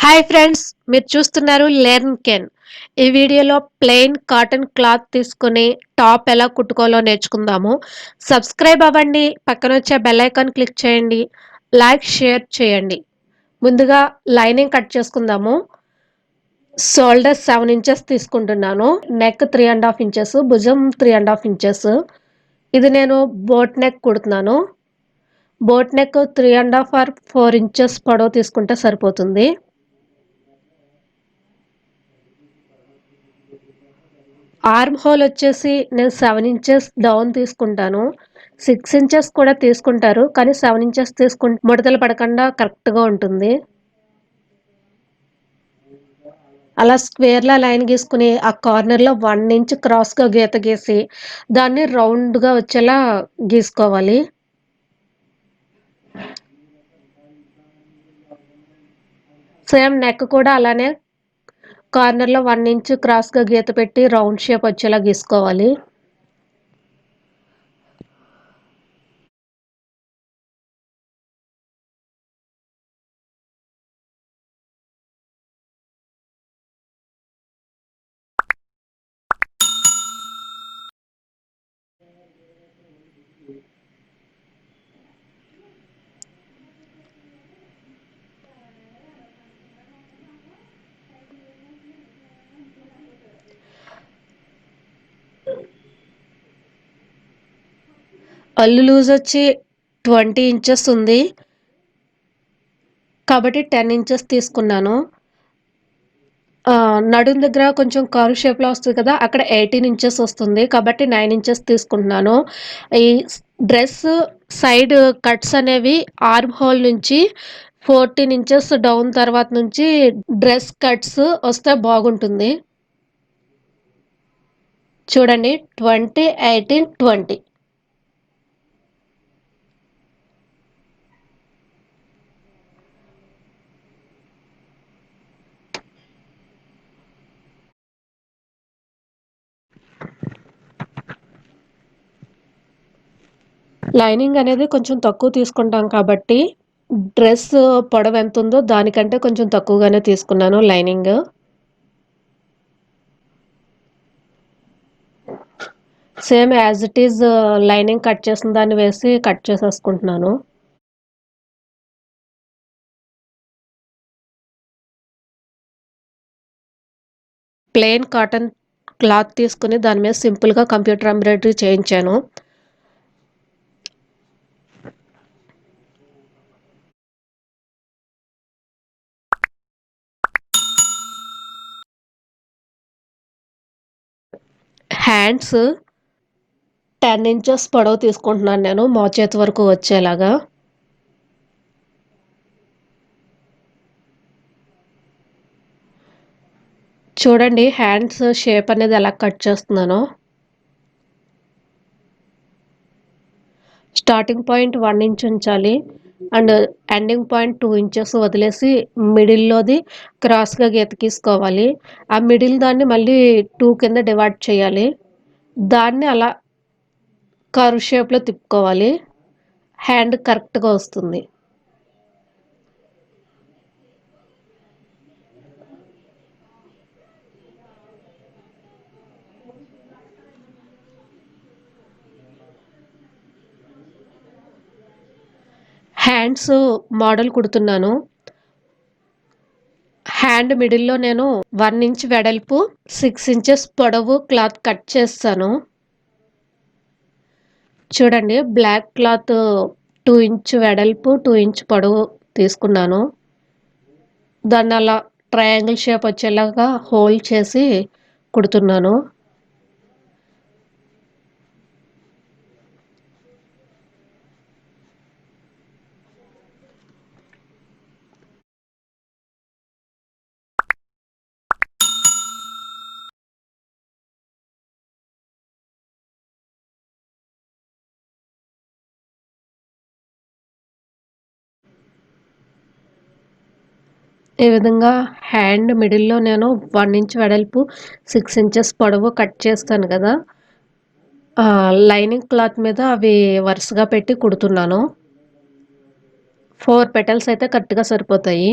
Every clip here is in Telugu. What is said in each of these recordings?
హాయ్ ఫ్రెండ్స్, మీరు చూస్తున్నారు లెర్న్ కెన్. ఈ వీడియోలో ప్లెయిన్ కాటన్ క్లాత్ తీసుకొని టాప్ ఎలా కుట్టుకోవాలో నేర్చుకుందాము. సబ్స్క్రైబ్ అవ్వండి, పక్కన వచ్చే బెల్ ఐకాన్ క్లిక్ చేయండి, లైక్ షేర్ చేయండి. ముందుగా లైనింగ్ కట్ చేసుకుందాము. షోల్డర్ 7 ఇంచెస్ తీసుకుంటున్నాను, నెక్ 3.5 ఇంచెస్, భుజం 3.5 ఇంచెస్. ఇది నేను బోట్ నెక్ కుడుతున్నాను. బోట్ నెక్ 3.5 ఆర్ 4 ఇంచెస్ పొడవు తీసుకుంటే సరిపోతుంది. ఆర్మ్ హోల్ వచ్చేసి నేను 7 ఇంచెస్ డౌన్ తీసుకుంటాను. 6 ఇంచెస్ కూడా తీసుకుంటారు, కానీ 7 ఇంచెస్ తీసుకుంటే ముడతలు పడకుండా కరెక్ట్గా ఉంటుంది. అలా స్క్వేర్లా లైన్ గీసుకుని ఆ కార్నర్లో 1 ఇంచ్ క్రాస్గా గీత గీసి దాన్ని రౌండ్గా వచ్చేలా గీసుకోవాలి. సేమ్ నెక్ కూడా అలానే కార్నర్లో 1 ఇంచ్ క్రాస్గా గీత పెట్టి రౌండ్ షేప్ వచ్చేలా గీసుకోవాలి. అల్లు లూజ్ వచ్చి 20 ఇంచెస్ ఉంది కాబట్టి 10 ఇంచెస్ తీసుకున్నాను. నడుం దగ్గర కొంచెం కర్వ్ షేప్‌లో వస్తది కదా! అక్కడ 18 ఇంచెస్ వస్తుంది, కాబట్టి 9 ఇంచెస్ తీసుకుంటున్నాను. ఈ డ్రెస్ సైడ్ కట్స్ అనేవి ఆర్మ్ హోల్ నుంచి 14 ఇంచెస్ డౌన్ తర్వాత నుంచి డ్రెస్ కట్స్ వస్తే బాగుంటుంది. చూడండి, 20, 18, 20. లైనింగ్ అనేది కొంచెం తక్కువ తీసుకుంటాం కాబట్టి డ్రెస్ పొడవు ఎంత ఉందో దానికంటే కొంచెం తక్కువగానే తీసుకున్నాను lining. Same as it is lining cut చేసిన దాన్ని వేసి కట్ చేసేసుకుంటున్నాను. ప్లెయిన్ కాటన్ క్లాత్ తీసుకుని దాని మీద సింపుల్గా కంప్యూటర్ ఎంబ్రాయిడరీ చేయించాను. హ్యాండ్స్ 10 ఇంచెస్ పొడవు తీసుకుంటున్నాను నేను, మోచేతి వరకు వచ్చేలాగా. చూడండి హ్యాండ్స్ షేప్ అనేది ఎలా కట్ చేస్తున్నానో. స్టార్టింగ్ పాయింట్ 1 ఇంచ్ ఉంచాలి అండ్ ఎండింగ్ పాయింట్ 2 ఇంచెస్ వదిలేసి మిడిల్లోది క్రాస్గా గీత గీసుకోవాలి. ఆ మిడిల్ దాన్ని మళ్ళీ 2 కింద డివైడ్ చేయాలి. దాన్ని అలా కర్వ్ షేప్లో తిప్పుకోవాలి. హ్యాండ్ కరెక్ట్గా వస్తుంది. Hands model కుడుతున్నాను. హ్యాండ్ మిడిల్లో నేను 1 ఇంచ్ వెడల్పు 6 ఇంచెస్ పొడవు క్లాత్ కట్ చేస్తాను. చూడండి, బ్లాక్ క్లాత్ 2 ఇంచ్ వెడల్పు 2 ఇంచ్ పొడవు తీసుకున్నాను. దాన్ని అలా ట్రయాంగిల్ షేప్ వచ్చేలాగా హోల్డ్ చేసి కుడుతున్నాను. ఈ విధంగా హ్యాండ్ మిడిల్లో నేను 1 ఇంచ్ వెడల్పు 6 ఇంచెస్ పొడవు కట్ చేస్తాను కదా, లైనింగ్ క్లాత్ మీద అవి వరుసగా పెట్టి కుడుతున్నాను. 4 పెటల్స్ అయితే కరెక్ట్గా సరిపోతాయి.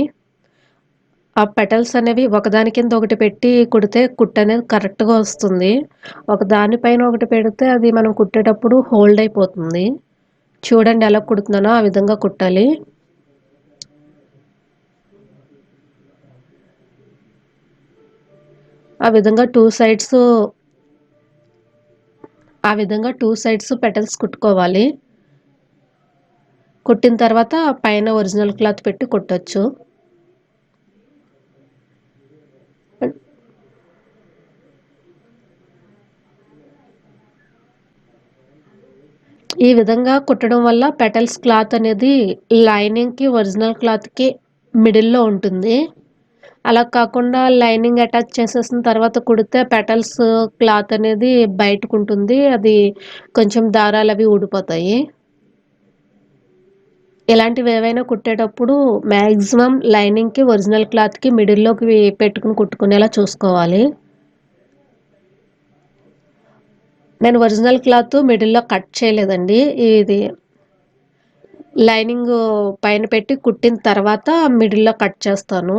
ఆ పెటల్స్ అనేవి ఒకదాని కింద ఒకటి పెట్టి కుడితే కుట్టనేది కరెక్ట్‌గా వస్తుంది. ఒక దాని పైన ఒకటి పెడితే అది మనం కుట్టేటప్పుడు హోల్డ్ అయిపోతుంది. చూడండి ఎలా కుడుతున్నానో ఆ విధంగా కుట్టాలి. ఆ విధంగా 2 సైడ్స్ పెటల్స్ కుట్టుకోవాలి. కుట్టిన తర్వాత పైన ఒరిజినల్ క్లాత్ పెట్టి కుట్టొచ్చు. ఈ విధంగా కుట్టడం వల్ల పెటల్స్ క్లాత్ అనేది లైనింగ్‌కి, ఒరిజినల్ క్లాత్‌కి మిడిల్‌లో ఉంటుంది. అలా కాకుండా లైనింగ్ అటాచ్ చేసేసిన తర్వాత కుడితే పెటల్స్ క్లాత్ అనేది బయటకుంటుంది. అది కొంచెం దారాలవి ఊడిపోతాయి. ఇలాంటివేవైనా కుట్టేటప్పుడు మాక్సిమం లైనింగ్‌కి, ఒరిజినల్ క్లాత్‌కి మిడిల్‌లోకి పెట్టుకొని కుట్టుకునేలా చూసుకోవాలి. నేను ఒరిజినల్ క్లాత్ మిడిల్‌లో కట్ చేయలేదండి. ఇది లైనింగు పైన పెట్టి కుట్టిన తర్వాత మిడిల్‌లో కట్ చేస్తాను.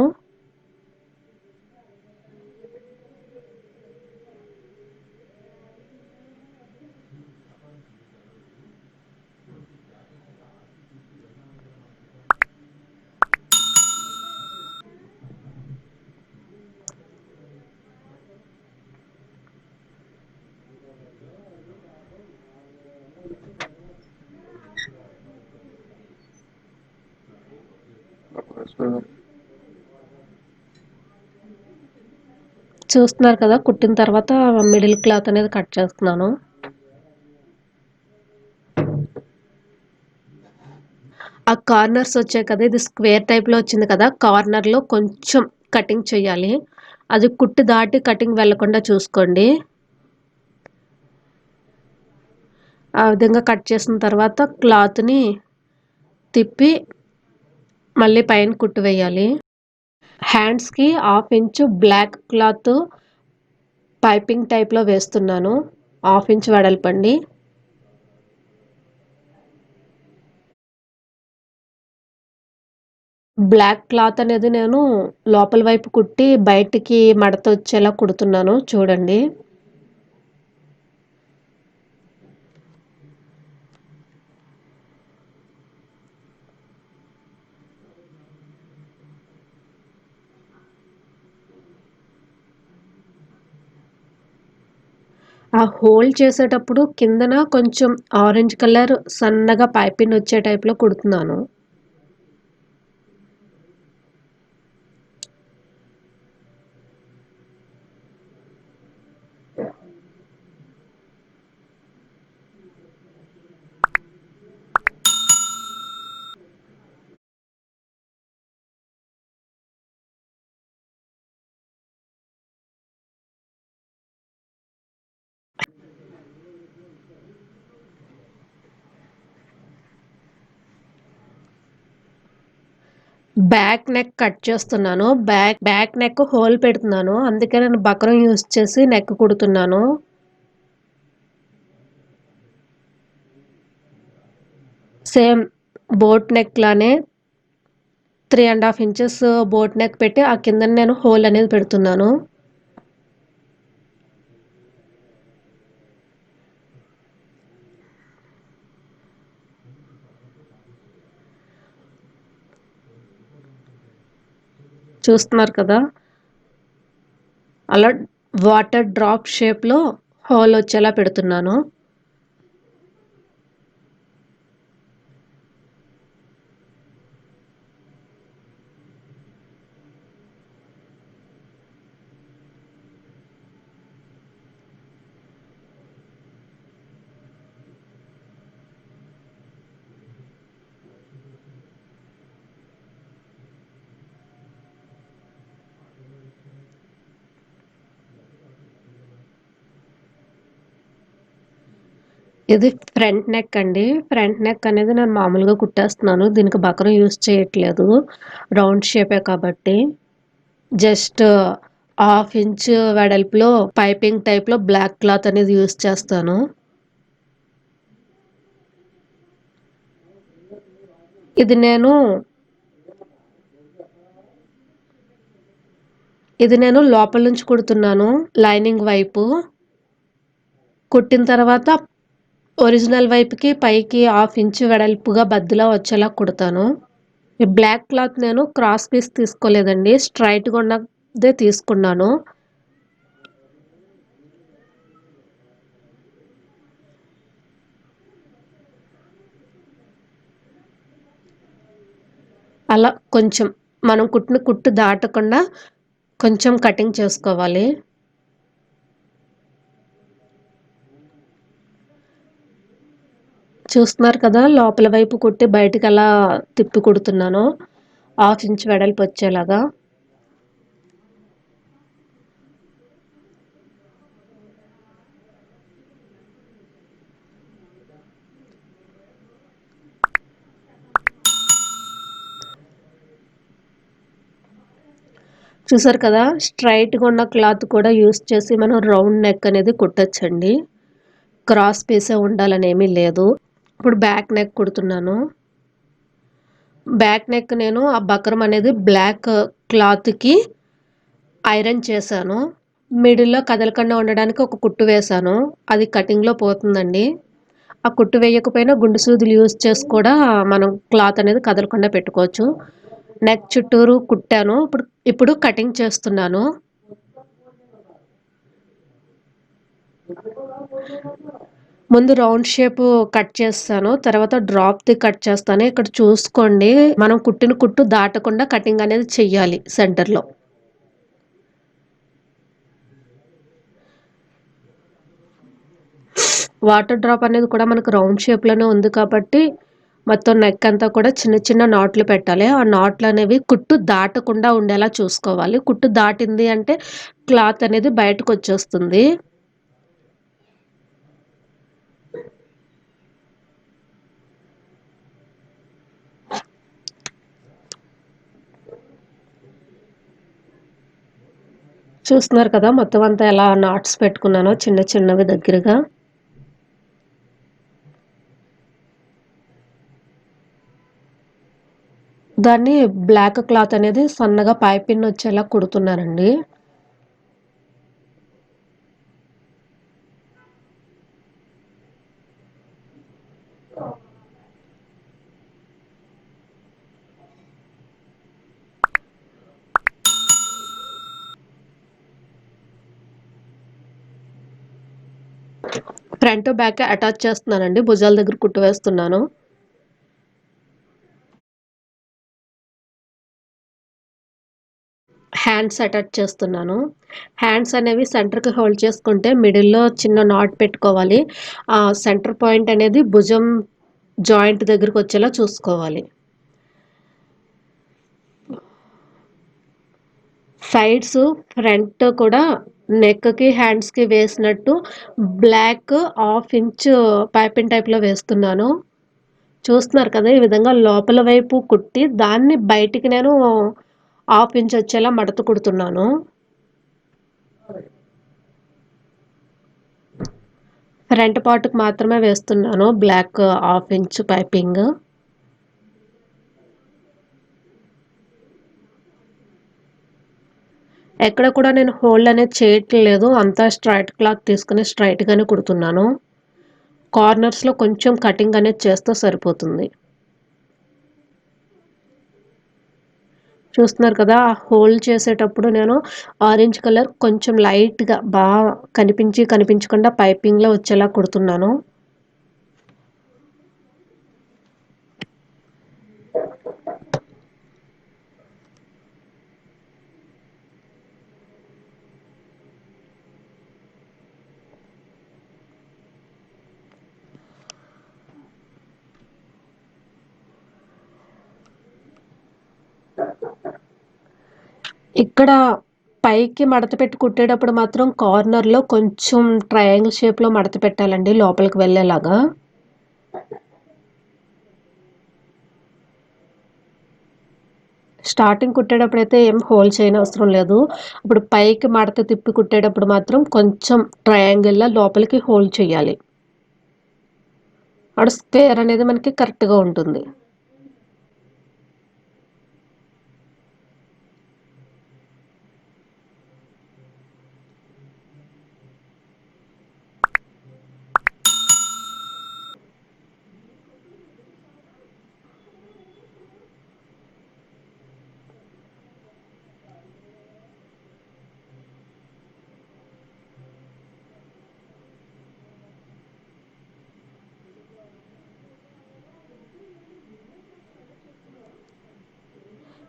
చూస్తున్నారు కదా! కుట్టిన తర్వాత మిడిల్ క్లాత్ అనేది కట్ చేస్తున్నాను. ఆ కార్నర్స్ వచ్చాయి కదా! ఇది స్క్వేర్ టైప్‌లో వచ్చింది కదా! కార్నర్‌లో కొంచెం కటింగ్ చేయాలి. అది కుట్టు దాటి కటింగ్ వెళ్ళకుండా చూసుకోండి. ఆ విధంగా కట్ చేసిన తర్వాత క్లాత్‌ని తిప్పి మళ్ళీ పైన కుట్టు వేయాలి. హ్యాండ్స్‌కి 1/2 ఇంచు బ్లాక్ క్లాత్ పైపింగ్ టైప్‌లో వేస్తున్నాను. 1/2 ఇంచ్ వెడల్పండి. బ్లాక్ క్లాత్ అనేది నేను లోపల వైపు కుట్టి బయటికి మడతొచ్చేలా కుడుతున్నాను చూడండి. ఆ హోల్డ్ చేసేటప్పుడు కిందన కొంచెం ఆరెంజ్ కలర్ సన్నగా పైపింగ్ వచ్చే టైప్‌లో కుడుతున్నాను. బ్యాక్ నెక్ కట్ చేస్తున్నాను. బ్యాక్ నెక్ హోల్ పెడుతున్నాను. అందుకే నేను బక్రం యూజ్ చేసి నెక్ కుడుతున్నాను. సేమ్ బోట్ నెక్ లానే 3 ½ ఇంచెస్ బోట్ నెక్ పెట్టి ఆ కిందన నేను హోల్ అనేది పెడుతున్నాను. చూస్తున్నారు కదా! అలా వాటర్ డ్రాప్ షేప్‌లో హోల్ వచ్చేలా పెడుతున్నాను. ఇది ఫ్రంట్ నెక్ అండి. ఫ్రంట్ నెక్ అనేది నేను మామూలుగా కుట్టేస్తున్నాను. దీనికి బకరం యూజ్ చేయట్లేదు. రౌండ్ షేపే కాబట్టి. జస్ట్ 1/2 ఇంచ్ వెడల్పులో పైపింగ్ టైప్‌లో బ్లాక్ క్లాత్ అనేది యూజ్ చేస్తాను. ఇది నేను ఇది నేను లోపల నుంచి కుడుతున్నాను లైనింగ్ వైపు. కుట్టిన తర్వాత ఒరిజినల్ వైపుకి పైకి 1/2 ఇంచు వెడల్పుగా బద్దిలా వచ్చేలా కుడతాను. ఈ బ్లాక్ క్లాత్ నేను క్రాస్ పీస్ తీసుకోలేదండి. స్ట్రైట్‌గా ఉన్నదే తీసుకున్నాను. అలా కొంచెం మనం కుట్టిన కుట్టు దాటకుండా కొంచెం కటింగ్ చేసుకోవాలి. చూస్తున్నారు కదా! లోపల వైపు కుట్టి బయటికలా తిప్పి కుడుతున్నాను. 1/2 ఇంచ్ వెడల్పు వచ్చేలాగా. చూసారు కదా! స్ట్రెయిట్‌గా ఉన్న క్లాత్ కూడా యూజ్ చేసి మనం రౌండ్ నెక్ అనేది కుట్టొచ్చండి. క్రాస్ పీసే ఉండాలనేమీ లేదు. ఇప్పుడు బ్యాక్ నెక్ కుడుతున్నాను. బ్యాక్ నెక్ నేను ఆ బక్రమ్ అనేది బ్లాక్ క్లాత్‌కి ఐరన్ చేశాను. మిడిల్‌లో కదలకుండా ఉండడానికి ఒక కుట్టు వేశాను. అది కటింగ్‌లో పోతుందండి. ఆ కుట్టు వేయకపోయినా గుండు సూదులు యూజ్ చేసి కూడా మనం క్లాత్ అనేది కదలకుండా పెట్టుకోవచ్చు. నెక్ చుట్టూరు కుట్టాను. ఇప్పుడు కటింగ్ చేస్తున్నాను. ముందు రౌండ్ షేప్ కట్ చేస్తాను. తర్వాత డ్రాప్‌ది కట్ చేస్తాను. ఇక్కడ చూసుకోండి. మనం కుట్టిన కుట్టు దాటకుండా కటింగ్ అనేది చెయ్యాలి సెంటర్‌లో. వాటర్ డ్రాప్ అనేది కూడా మనకు రౌండ్ షేప్‌లోనే ఉంది కాబట్టి మొత్తం నెక్ అంతా కూడా చిన్న చిన్న నాట్లు పెట్టాలి. ఆ నాట్లనేవి కుట్టు దాటకుండా ఉండేలా చూసుకోవాలి. కుట్టు దాటింది అంటే క్లాత్ అనేది బయటకొచ్చేస్తుంది. చూస్తున్నారు కదా! మొత్తం అంతా ఎలా నాట్స్ పెట్టుకున్నానో చిన్న చిన్నవి దగ్గరగా. దాన్ని బ్లాక్ క్లాత్ అనేది సన్నగా పైపిన్ వచ్చేలా కుడుతున్నానండి. ఫ్రంట్, బ్యాక్ అటాచ్ చేస్తున్నానండి. భుజాల దగ్గర కుట్టు వేస్తున్నాను. హ్యాండ్స్ అటాచ్ చేస్తున్నాను. హ్యాండ్స్ అనేవి సెంటర్‌కి హోల్డ్ చేసుకుంటే మిడిల్‌లో చిన్న నాట్ పెట్టుకోవాలి. సెంటర్ పాయింట్ అనేది భుజం జాయింట్ దగ్గరకొచ్చేలా చూసుకోవాలి. సైడ్స్ ఫ్రంట్ కూడా నెక్‌కి, హ్యాండ్స్‌కి వేసినట్టు బ్లాక్ 1/2 ఇంచు పైపింగ్ టైప్‌లో వేస్తున్నాను. చూస్తున్నారు కదా! ఈ విధంగా లోపల వైపు కుట్టి దాన్ని బయటికి నేను 1/2 ఇంచ్ వచ్చేలా మడత కుడుతున్నాను. ఫ్రంట్ పార్ట్‌కి మాత్రమే వేస్తున్నాను బ్లాక్ 1/2 ఇంచ్ పైపింగ్. ఎక్కడ కూడా నేను హోల్డ్ అనేది చేయట్లేదు. అంతా స్ట్రెయిట్ క్లాత్ తీసుకొని స్ట్రెయిట్‌గానే కుడుతున్నాను. కార్నర్స్‌లో కొంచెం కటింగ్ అనేది చేస్తే సరిపోతుంది. చూస్తున్నారు కదా! హోల్డ్ చేసేటప్పుడు నేను ఆరెంజ్ కలర్ కొంచెం లైట్‌గా కనిపించకుండా పైపింగ్‌లో వచ్చేలా కుడుతున్నాను. ఇక్కడ పైకి మడత పెట్టి కుట్టేటప్పుడు మాత్రం కార్నర్‌లో కొంచెం ట్రయాంగిల్ షేప్‌లో మడత పెట్టాలండి లోపలికి వెళ్ళేలాగా. స్టార్టింగ్ కుట్టేటప్పుడైతే ఏం హోల్డ్ చేయనవసరం లేదు. ఇప్పుడు పైకి మడత తిప్పి కుట్టేటప్పుడు మాత్రం కొంచెం ట్రయాంగిల్‌లా లోపలికి హోల్డ్ చేయాలి. అప్పుడు స్క్వేర్ అనేది మనకి కరెక్ట్‌గా ఉంటుంది.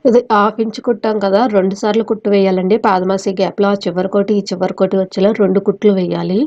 ఇది హాఫ్ ఇంచ్ కుట్టాం కదా! 2 సార్లు కుట్టు వేయాలండి. పాదమాసి గ్యాప్‌లో ఆ చివరకోటి, ఈ చివరకోటి వచ్చేలా 2 కుట్లు వేయాలి.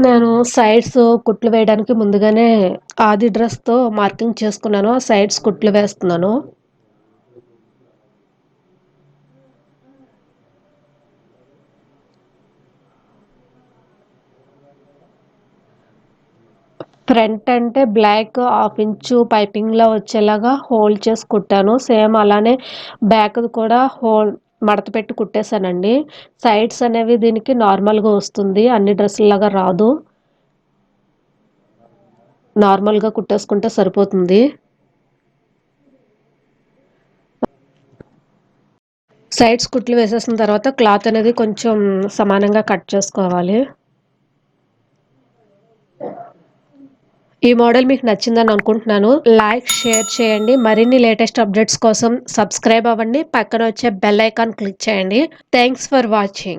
నేను సైడ్స్ కుట్లు వేయడానికి ముందుగానే ఆది డ్రెస్‌తో మార్కింగ్ చేసుకున్నాను. ఆ సైడ్స్ కుట్లు వేస్తున్నాను. ఫ్రంట్ అంటే బ్లాక్ హాఫ్ ఇంచు పైపింగ్‌లో వచ్చేలాగా హోల్డ్ చేసి కుట్టాను. సేమ్ అలానే బ్యాక్‌ది కూడా మడత పెట్టి కుట్టేసానండి. సైడ్స్ అనేవి దీనికి నార్మల్‌గా వస్తుంది. అన్ని డ్రెస్సుల్లాగా రాదు. నార్మల్‌గా కుట్టేసుకుంటే సరిపోతుంది. సైడ్స్ కుట్లు వేసేసిన తర్వాత క్లాత్ అనేది కొంచెం సమానంగా కట్ చేసుకోవాలి. ఈ మోడల్ మీకు నచ్చిందని అనుకుంటున్నాను. లైక్, షేర్ చేయండి. మరిన్ని లేటెస్ట్ అప్డేట్స్ కోసం సబ్స్క్రైబ్ అవ్వండి. పక్కన వచ్చే బెల్ ఐకాన్ క్లిక్ చేయండి. Thanks for watching.